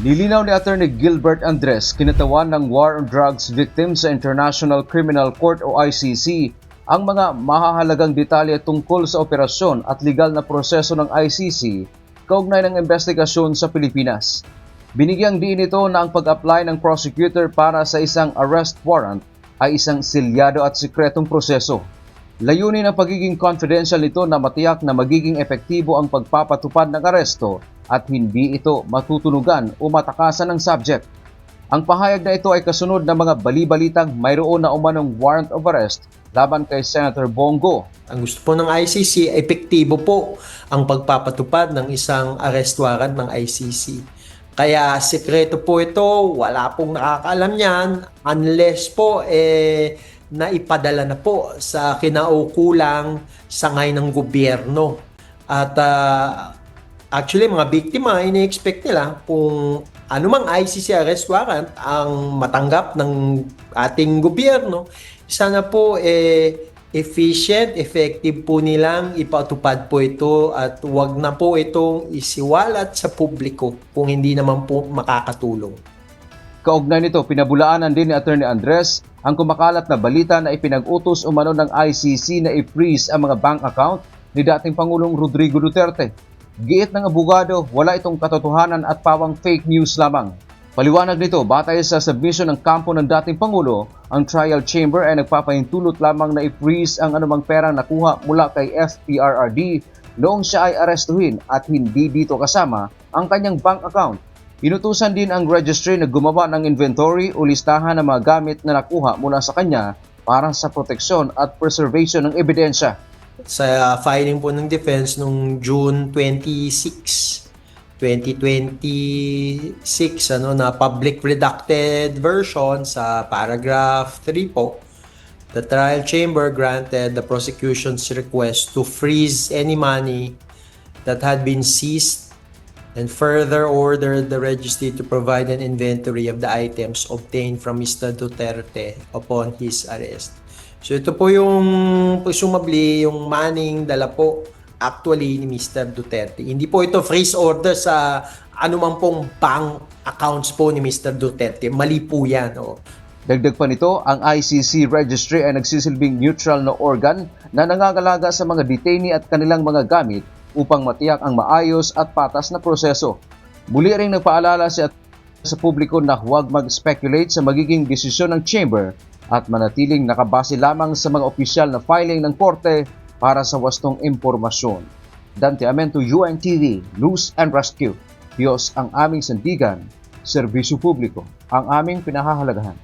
Nilinaw ni Attorney Gilbert Andres, kinatawan ng War on Drugs Victims sa International Criminal Court o ICC, ang mga mahahalagang detalye tungkol sa operasyon at legal na proseso ng ICC kaugnay ng investigasyon sa Pilipinas. Binigyang diin ito na ang pag-apply ng prosecutor para sa isang arrest warrant ay isang selyado at sikretong proseso. Layunin ng pagiging confidential nito na matiyak na magiging epektibo ang pagpapatupad ng aresto at hindi ito matutunugan o matakasan ng subject. Ang pahayag na ito ay kasunod ng mga bali-balitang mayroon na umanong warrant of arrest laban kay Senator Bongo. Ang gusto po ng ICC, epektibo po ang pagpapatupad ng isang arrest warrant ng ICC. Kaya sekreto po ito, wala pong nakakaalam niyan unless po naipadala na po sa kinaukulang sangay ng gobyerno. At actually, mga biktima, ini-expect nila kung anumang ICC arrest warrant ang matanggap ng ating gobyerno, sana po efficient, effective po nilang ipatupad po ito at wag na po itong isiwalat sa publiko kung hindi naman po makakatulong. Kaugnay nito, pinabulaanan din ni Attorney Andres ang kumakalat na balita na ipinag-utos umano ng ICC na i-freeze ang mga bank account ni dating Pangulong Rodrigo Duterte. Giit ng abogado, wala itong katotohanan at pawang fake news lamang. Paliwanag nito, batay sa submission ng kampo ng dating Pangulo, ang trial chamber ay nagpapahintulot lamang na i-freeze ang anumang perang nakuha mula kay FPRRD noong siya ay arestuhin at hindi dito kasama ang kanyang bank account. Inutusan din ang registry na gumawa ng inventory o listahan ng mga gamit na nakuha mula sa kanya para sa proteksyon at preservation ng ebidensya. Sa filing po ng defense noong June 26, 2026, na public redacted version sa paragraph 3 po, the trial chamber granted the prosecution's request to freeze any money that had been seized and further ordered the registry to provide an inventory of the items obtained from Mr. Duterte upon his arrest. So ito po yung presumably yung maning dala po actually ni Mr. Duterte. Hindi po ito freeze order sa anumang pong bank accounts po ni Mr. Duterte. Mali po yan. Dagdag pa nito, ang ICC registry ay nagsisilbing neutral na organ na nangangalaga sa mga detainee at kanilang mga gamit upang matiyak ang maayos at patas na proseso. Muli ring nagpaalala sa publiko na huwag mag-speculate sa magiging desisyon ng chamber at manatiling nakabase lamang sa mga opisyal na filing ng korte para sa wastong impormasyon. Dante Amento, UNTV, News and Rescue. Diyos ang aming sandigan, serbisyo publiko ang aming pinahahalagahan.